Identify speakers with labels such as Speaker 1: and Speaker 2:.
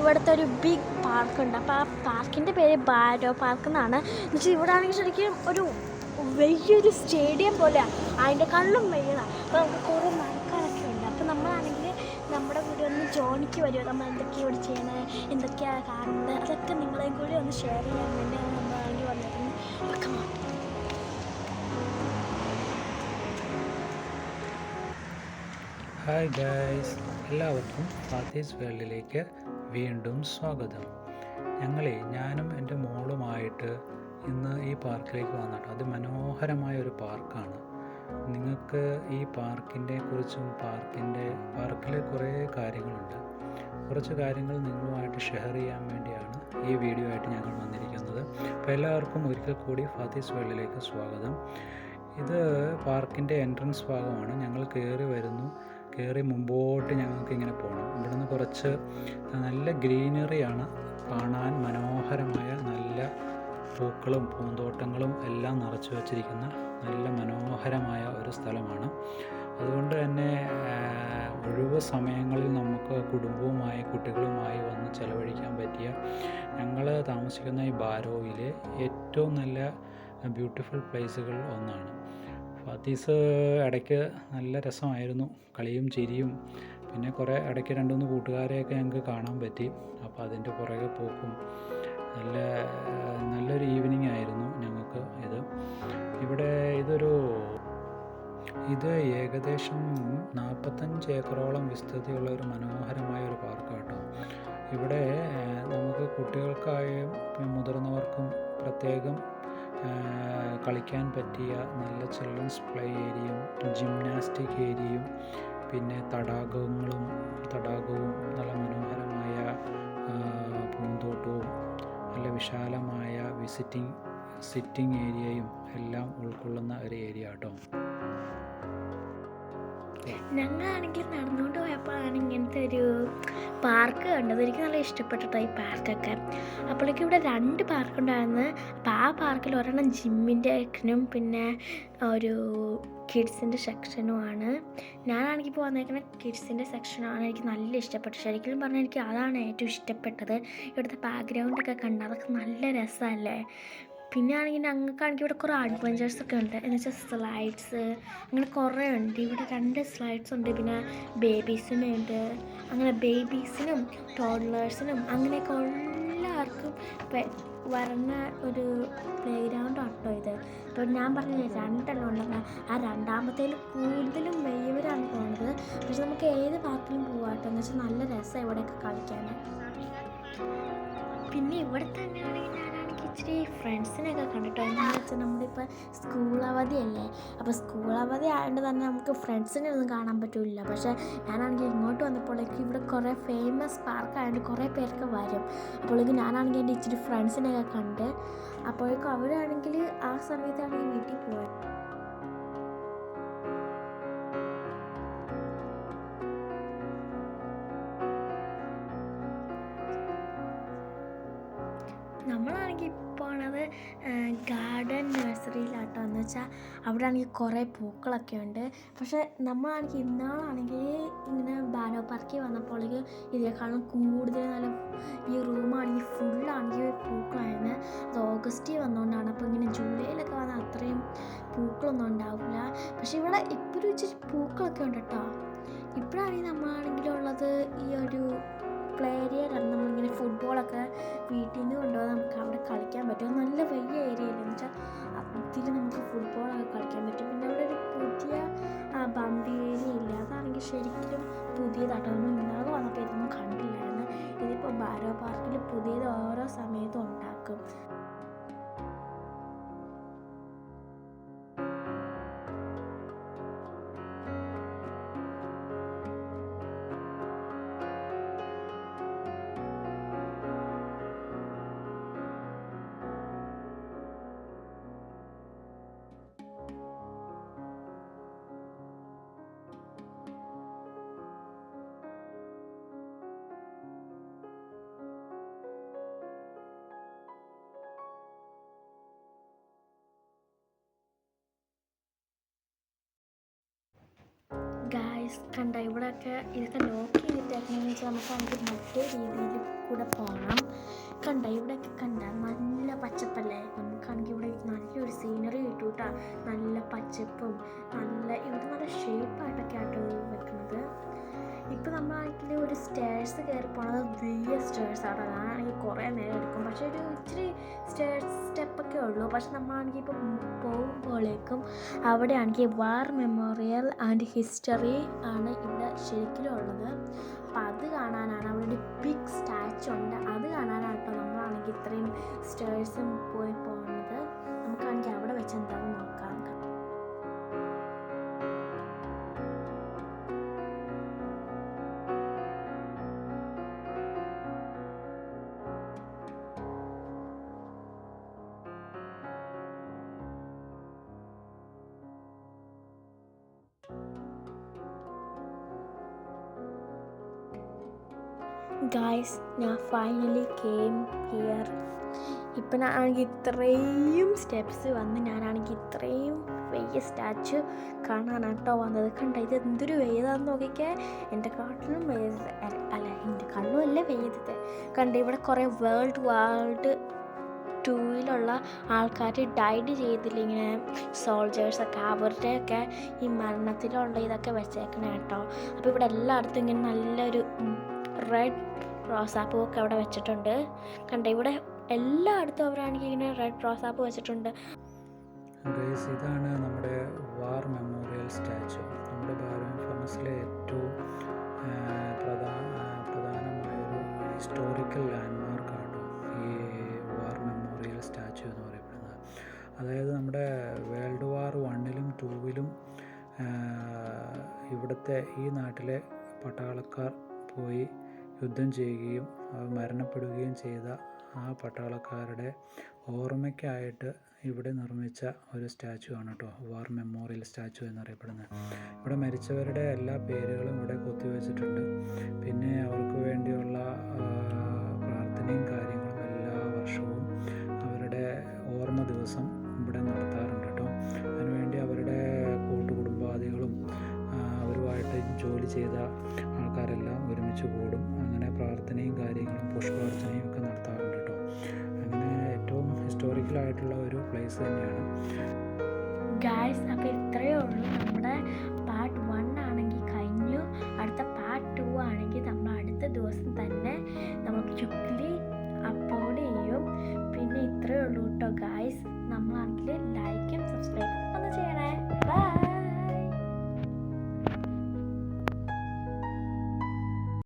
Speaker 1: ഇവിടുത്തെ ഒരു ബിഗ് പാർക്കുണ്ട്. അപ്പോൾ ആ പാർക്കിൻ്റെ പേര് ബാരോ പാർക്ക് എന്നാണ്. എന്നുവെച്ചാൽ ഇവിടെ ആണെങ്കിൽ ശരിക്കും ഒരു വലിയൊരു സ്റ്റേഡിയം പോലെയാണ്, അതിൻ്റെ കള്ളും വലുതാണ്. അപ്പോൾ നമുക്ക് കുറേ മരക്കാരൊക്കെ ഉണ്ട്. അപ്പോൾ നമ്മളാണെങ്കിൽ നമ്മുടെ കൂടെ ഒന്ന് ജോണിക്ക് വരുമോ, നമ്മൾ എന്തൊക്കെയാണ് ഇവിടെ ചെയ്യണത്, എന്തൊക്കെയാണ് കാണുന്നത്, അതൊക്കെ നിങ്ങളെയും കൂടി ഒന്ന് ഷെയർ ചെയ്യാൻ വേണ്ടിയാണ് നമ്മളാണെങ്കിൽ വന്നിരുന്നത്.
Speaker 2: ഹായ് ഗായ്സ്, എല്ലാവർക്കും ഫാത്തീസ് വേൾഡിലേക്ക് വീണ്ടും സ്വാഗതം. ഞാനും എൻ്റെ മോളുമായിട്ട് ഇന്ന് ഈ പാർക്കിലേക്ക് വന്നിട്ട് അതിമനോഹരമായ ഒരു പാർക്കാണ്. നിങ്ങൾക്ക് ഈ പാർക്കിനെ കുറിച്ചും പാർക്കിൽ കുറേ കാര്യങ്ങളുണ്ട്. കുറച്ച് കാര്യങ്ങൾ നിങ്ങളുമായിട്ട് ഷെയർ ചെയ്യാൻ വേണ്ടിയാണ് ഈ വീഡിയോ ആയിട്ട് ഞങ്ങൾ വന്നിരിക്കുന്നത്. അപ്പോൾ എല്ലാവർക്കും ഒരിക്കൽ കൂടി ഫാത്തീസ് വേൾഡിലേക്ക് സ്വാഗതം. ഇത് പാർക്കിൻ്റെ എൻട്രൻസ് ഭാഗമാണ്. ഞങ്ങൾ കയറി മുമ്പോട്ട് ഞങ്ങൾക്ക് ഇങ്ങനെ പോകണം. ഇവിടുന്ന് കുറച്ച് നല്ല ഗ്രീനറിയാണ്, കാണാൻ മനോഹരമായ നല്ല പൂക്കളും പൂന്തോട്ടങ്ങളും എല്ലാം നിറച്ചു വച്ചിരിക്കുന്ന നല്ല മനോഹരമായ ഒരു സ്ഥലമാണ്. അതുകൊണ്ട് തന്നെ ഒഴിവ് സമയങ്ങളിൽ നമുക്ക് കുടുംബവുമായി കുട്ടികളുമായി വന്ന് ചിലവഴിക്കാൻ പറ്റിയ, ഞങ്ങൾ താമസിക്കുന്ന ഈ ബാരോയിലെ ഏറ്റവും നല്ല ബ്യൂട്ടിഫുൾ പ്ലേസുകൾ ഒന്നാണ്. ഫാത്തീസ് ഇടയ്ക്ക് നല്ല രസമായിരുന്നു, കളിയും ചിരിയും. പിന്നെ കുറേ ഇടയ്ക്ക് 2-3 കൂട്ടുകാരെയൊക്കെ ഞങ്ങൾക്ക് കാണാൻ പറ്റി. അപ്പോൾ അതിൻ്റെ പുറകെ പോക്കും നല്ലൊരു ഈവനിങ് ആയിരുന്നു ഞങ്ങൾക്ക്. ഇത് ഏകദേശം 45 ഏക്കറോളം വിസ്തൃതിയുള്ള ഒരു മനോഹരമായ ഒരു പാർക്കാട്ടോ. ഇവിടെ നമുക്ക് കുട്ടികൾക്കായും മുതിർന്നവർക്കും പ്രത്യേകം കളിക്കാൻ പറ്റിയ നല്ല ചിൽഡ്രൻസ് പ്ലേ ഏരിയയും ജിംനാസ്റ്റിക് ഏരിയയും പിന്നെ തടാകവും നല്ല മനോഹരമായ പൂന്തോട്ടവും നല്ല വിശാലമായ സിറ്റിംഗ് ഏരിയയും എല്ലാം ഉൾക്കൊള്ളുന്ന ഒരു ഏരിയ കേട്ടോ.
Speaker 1: ഞങ്ങളാണെങ്കിൽ നടന്നുകൊണ്ട് പോയപ്പോഴാണ് ഇങ്ങനത്തെ ഒരു പാർക്ക് കണ്ടത്. എനിക്ക് നല്ല ഇഷ്ടപ്പെട്ടിട്ടോ ഈ പാർക്കൊക്കെ. അപ്പോഴേക്കും ഇവിടെ 2 പാർക്കുണ്ടായിരുന്നു. അപ്പോൾ ആ പാർക്കിൽ ഒരെണ്ണം ജിമ്മിൻ്റെ സെക്ഷനും പിന്നെ ഒരു കിഡ്സിൻ്റെ സെക്ഷനുമാണ്. ഞാനാണെങ്കിൽ ഇപ്പോൾ വന്നേക്കുന്ന കിഡ്സിൻ്റെ സെക്ഷനാണ് എനിക്ക് നല്ല ഇഷ്ടപ്പെട്ടത്. ശരിക്കും പറഞ്ഞാൽ എനിക്ക് അതാണ് ഏറ്റവും ഇഷ്ടപ്പെട്ടത്. ഇവിടുത്തെ ബാക്ക്ഗ്രൗണ്ടൊക്കെ കണ്ട് അതൊക്കെ നല്ല രസമല്ലേ. പിന്നെ ആണെങ്കിൽ ഞങ്ങൾക്കാണെങ്കിൽ ഇവിടെ കുറേ അഡ്വഞ്ചേഴ്സൊക്കെ ഉണ്ട്. എന്ന് വെച്ചാൽ സ്ലൈഡ്സ് അങ്ങനെ കുറേ ഉണ്ട്. ഇവിടെ 2 സ്ലൈഡ്സ് ഉണ്ട്. പിന്നെ ബേബീസിനുണ്ട്. അങ്ങനെ ബേബീസിനും ടോഡ്ലേഴ്സിനും അങ്ങനെയൊക്കെ എല്ലാവർക്കും വരുന്ന ഒരു പ്ലേ ഗ്രൗണ്ട് ആട്ടോ ഇത്. ഇപ്പോൾ ഞാൻ പറഞ്ഞില്ലേ 2 എണ്ണം ഉണ്ടെന്ന്. ആ 2ാമത്തേൽ കൂടുതലും വലിയവരാണ് പോകുന്നത്. പക്ഷെ നമുക്ക് ഏത് പാർക്കിലും പോകാട്ടോ. എന്ന് വെച്ചാൽ നല്ല രസമാണ് ഇവിടെയൊക്കെ കളിക്കാൻ. പിന്നെ ഇവിടെ തന്നെയാണെങ്കിൽ ഇച്ചിരി ഫ്രണ്ട്സിനെയൊക്കെ കണ്ടിട്ടോ. എന്താണെന്ന് വെച്ചാൽ നമ്മളിപ്പോൾ സ്കൂൾ അവധിയല്ലേ. അപ്പോൾ സ്കൂൾ അവധി ആയതുകൊണ്ട് തന്നെ നമുക്ക് ഫ്രണ്ട്സിനെ ഒന്നും കാണാൻ പറ്റില്ല. പക്ഷേ ഞാനാണെങ്കിൽ ഇങ്ങോട്ട് വന്നപ്പോഴേക്കും ഇവിടെ കുറേ ഫേമസ് പാർക്കായതുകൊണ്ട് കുറേ പേർക്ക് വരും. അപ്പോഴേക്കും ഞാനാണെങ്കിൽ എൻ്റെ ഇച്ചിരി ഫ്രണ്ട്സിനെയൊക്കെ കണ്ട്. അപ്പോഴേക്കും അവരാണെങ്കിൽ ആ സമയത്താണെങ്കിൽ വീട്ടിൽ പോയത്. നമ്മളാണെങ്കിൽ പോണത് ഗാർഡൻ നഴ്സറിയിലാട്ടോ. എന്ന് വെച്ചാൽ അവിടെ ആണെങ്കിൽ കുറേ പൂക്കളൊക്കെ ഉണ്ട്. പക്ഷേ നമ്മളാണെങ്കിൽ ഇന്നാളാണെങ്കിൽ ഇങ്ങനെ ബാരോ പാർക്കിൽ വന്നപ്പോഴേക്കും ഇതിനേക്കാളും കൂടുതൽ നല്ല ഈ റൂമാണെങ്കിൽ ഫുള്ളാണെങ്കിൽ പൂക്കളായിരുന്നു. അത് ഓഗസ്റ്റിൽ വന്നുകൊണ്ടാണ്. അപ്പോൾ ഇങ്ങനെ ജൂലൈയിലൊക്കെ വന്നാൽ അത്രയും പൂക്കളൊന്നും ഉണ്ടാവില്ല. പക്ഷേ ഇവിടെ ഇപ്പോഴും ഇച്ചിരി പൂക്കളൊക്കെ ഉണ്ട് കേട്ടോ. ഇപ്പോഴാണെങ്കിൽ നമ്മളാണെങ്കിലുള്ളത് ഈ ഒരു പ്ലേ ഏരിയയിലാണ്. നമ്മളിങ്ങനെ ഫുട്ബോളൊക്കെ വീട്ടിൽ നിന്ന് കൊണ്ടുപോകാൻ നമുക്ക് അവിടെ കളിക്കാൻ പറ്റും. നല്ല വലിയ ഏരിയയില്ല. എന്ന് വെച്ചാൽ അതിൽ നമുക്ക് ഫുട്ബോളൊക്കെ കളിക്കാൻ പറ്റും. പിന്നെ അവിടെ ഒരു പുതിയ ബമ്പി ഏരിയ ഇല്ല. അതാണെങ്കിൽ ശരിക്കും പുതിയതാട്ടോ. നമ്മൾ ഇന്നാൾ വന്നപ്പോൾ ഇതൊന്നും കണ്ടില്ലായിരുന്നു. ഇതിപ്പോൾ ബാരോ പാർക്കിൽ പുതിയത് ഓരോ സമയത്തും ഉണ്ടാക്കും. ഗായ്സ് കണ്ട ഇവിടെയൊക്കെ ഇതൊക്കെ ലോക്ക് ചെയ്തിട്ടേക്കണെന്ന് വെച്ചാൽ നമുക്കാണെങ്കിൽ മറ്റേ രീതിയിൽ കൂടെ പോകണം. കണ്ട ഇവിടെയൊക്കെ കണ്ട നല്ല പച്ചപ്പല്ലേ, നമുക്കാണെങ്കിൽ ഇവിടെ നല്ലൊരു സീനറി കിട്ടും കേട്ടോ. നല്ല പച്ചപ്പും ഇവിടെ നല്ല ഷേപ്പായിട്ടൊക്കെ ആട്ടോ വെക്കുന്നത്. ഇപ്പം നമ്മളാണെങ്കിൽ ഒരു സ്റ്റേഴ്സ് കയറി പോണത് വലിയ സ്റ്റേഴ്സാണ്. അതാണെങ്കിൽ കുറേ നേരം എടുക്കും, പക്ഷേ ഒരു ഇച്ചിരി സ്റ്റെപ്പൊക്കെ ഉള്ളൂ. പക്ഷെ നമ്മളാണെങ്കിൽ ഇപ്പം പോകുമ്പോഴേക്കും അവിടെയാണെങ്കിൽ വാർ മെമ്മോറിയൽ ആൻഡ് ഹിസ്റ്ററി ആണ് ഇവിടെ ശരിക്കും ഉള്ളത്. അപ്പം അത് കാണാനാണ്, അവിടെ ഒരു ബിഗ് സ്റ്റാച്ചു ഉണ്ട്, അത് കാണാനാണ് കേട്ടോ നമ്മളാണെങ്കിൽ ഇത്രയും സ്റ്റേഴ്സും പോകുന്നത്. നമുക്കാണെങ്കിൽ അവിടെ വെച്ച് എന്താണെന്ന് നോക്കാം. ഗായ്സ് ഞാൻ ഫൈനലി കെയിം ഹിയർ. ഇപ്പം ഞാനാണെങ്കിൽ ഇത്രയും സ്റ്റെപ്സ് വന്ന് ഞാനാണെങ്കിൽ ഇത്രയും വലിയ സ്റ്റാച്ചു കാണാനാട്ടോ വന്നത്. കണ്ട ഇത് എന്തൊരു വെയ്താന്ന് നോക്കിക്കേ, എൻ്റെ കാട്ടിലും വെയ്ത് എൻ്റെ കണ്ണും അല്ലേ വെയ്തത്. കണ്ട ഇവിടെ കുറേ വേൾഡ് വാർ II ആൾക്കാർ ഡൈഡ് ചെയ്തില്ല, ഇങ്ങനെ സോൾജേഴ്സൊക്കെ, അവരുടെയൊക്കെ ഈ മരണത്തിലുള്ള ഇതൊക്കെ വെച്ചേക്കണേ കേട്ടോ. അപ്പോൾ ഇവിടെ എല്ലായിടത്തും ഇങ്ങനെ നല്ലൊരു റെഡ് റോസാപ്പൂവൊക്കെ അവിടെ വെച്ചിട്ടുണ്ട്. കണ്ട ഇവിടെ എല്ലായിടത്തും അവരാണെങ്കിൽ ഇങ്ങനെ റെഡ് റോസാപ്പൂ വെച്ചിട്ടുണ്ട്.
Speaker 2: ഇതാണ് നമ്മുടെ വാർ മെമ്മോറിയൽ സ്റ്റാച്ചു. നമ്മുടെ ഭാരത് ഫർണസിലെ ഏറ്റവും പ്രധാനമായൊരു ഹിസ്റ്റോറിക്കൽ ലാൻഡ്മാർക്കാണ് ഈ വാർ മെമ്മോറിയൽ സ്റ്റാച്ചു എന്ന് പറയപ്പെടുന്നത്. അതായത് നമ്മുടെ വേൾഡ് വാർ I-ലും II-ലും ഇവിടുത്തെ ഈ നാട്ടിലെ പട്ടാളക്കാർ പോയി യുദ്ധം ചെയ്യുകയും മരണപ്പെടുകയും ചെയ്ത ആ പട്ടാളക്കാരുടെ ഓർമ്മയ്ക്കായിട്ട് ഇവിടെ നിർമ്മിച്ച ഒരു സ്റ്റാച്ചു ആണ് കേട്ടോ വാർ മെമ്മോറിയൽ സ്റ്റാച്ചു എന്നറിയപ്പെടുന്നത്. ഇവിടെ മരിച്ചവരുടെ എല്ലാ പേരുകളും ഇവിടെ കൊത്തിവെച്ചിട്ടുണ്ട്. പിന്നെ അവർക്ക് വേണ്ടിയുള്ള പ്രാർത്ഥനയും കാര്യങ്ങളും എല്ലാ വർഷവും അവരുടെ ഓർമ്മ ദിവസം ഇവിടെ നടത്താറുണ്ട് കേട്ടോ. അതിനുവേണ്ടി അവരുടെ കൂട്ടുകുടുംബാദികളും അവരുമായിട്ട് ജോലി ചെയ്ത ആൾക്കാരെല്ലാം ഒരുമിച്ച് കൂടും. അങ്ങനെ പ്രാർത്ഥനയും കാര്യങ്ങളും പുഷ്പാർച്ചനയും ഒക്കെ നടത്താറുണ്ട് കേട്ടോ. അങ്ങനെ ഏറ്റവും ഹിസ്റ്റോറിക്കലായിട്ടുള്ള ഒരു പ്ലേസ് തന്നെയാണ്.
Speaker 1: ഗായ്സ് അപ്പോൾ ഇത്രയേ ഉള്ളൂ. നമ്മുടെ പാർട്ട് 1 ആണെങ്കിൽ കഴിഞ്ഞു. അടുത്ത പാർട്ട് 2 ആണെങ്കിൽ നമ്മൾ അടുത്ത ദിവസം തന്നെ നമ്മൾ ക്വിക്ക്ലി അപ്ലോഡ് ചെയ്യും. പിന്നെ ഇത്രയേ ഉള്ളൂ കേട്ടോ ഗായ്സ്. നമ്മളാണെങ്കിൽ